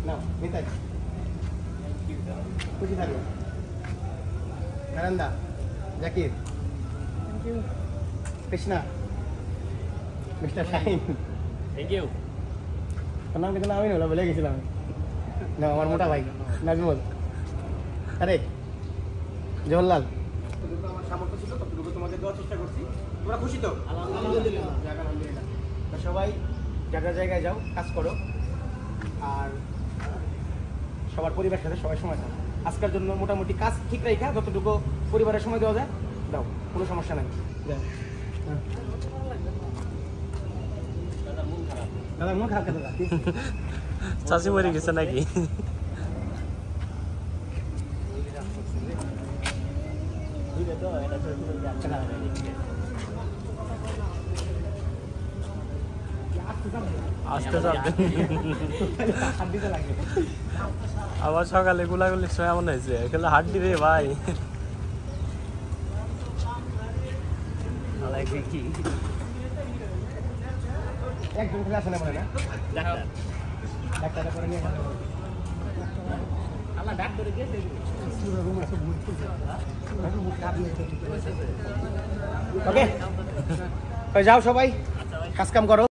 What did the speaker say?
নাও নিতাই খুশি থাকো নারান্দা Zakir Krishna mister Shahin thank you নাম কিন্তু নামই নলো বলে গেছিলাম না আমার মোটা ভাই নাজমুল আরে জওহরলাল আমার সামর্থ্য ছিল ততটুকু তোমাদের দেওয়ার চেষ্টা করছি তোমরা খুশি তো আলহামদুলিল্লাহ আলহামদুলিল্লাহ সবাই জায়গা জায়গায় যাও কাজ করো আর সবার পরিবারের সাথে সবাই সময় থাকো আজকের জন্য মোটামুটি কাজ ঠিক রেখা যতটুকু পরিবারের সময় দেওয়া যায় দাও কোনো সমস্যা নাই দাদা মন খারাপ দাদা চাষি মরে গেছে নাকি আসতে আবার সকালে গুলাগুলির সময় এমন হয়েছে এখানে হাড্ডি রে ভাই কি একজন খেলে আসে না বলে না ডাক্তার করে নিয়ে আল্লাহ ডাক্তারে গেছে ওকে যাও সবাই কাজ কাম করো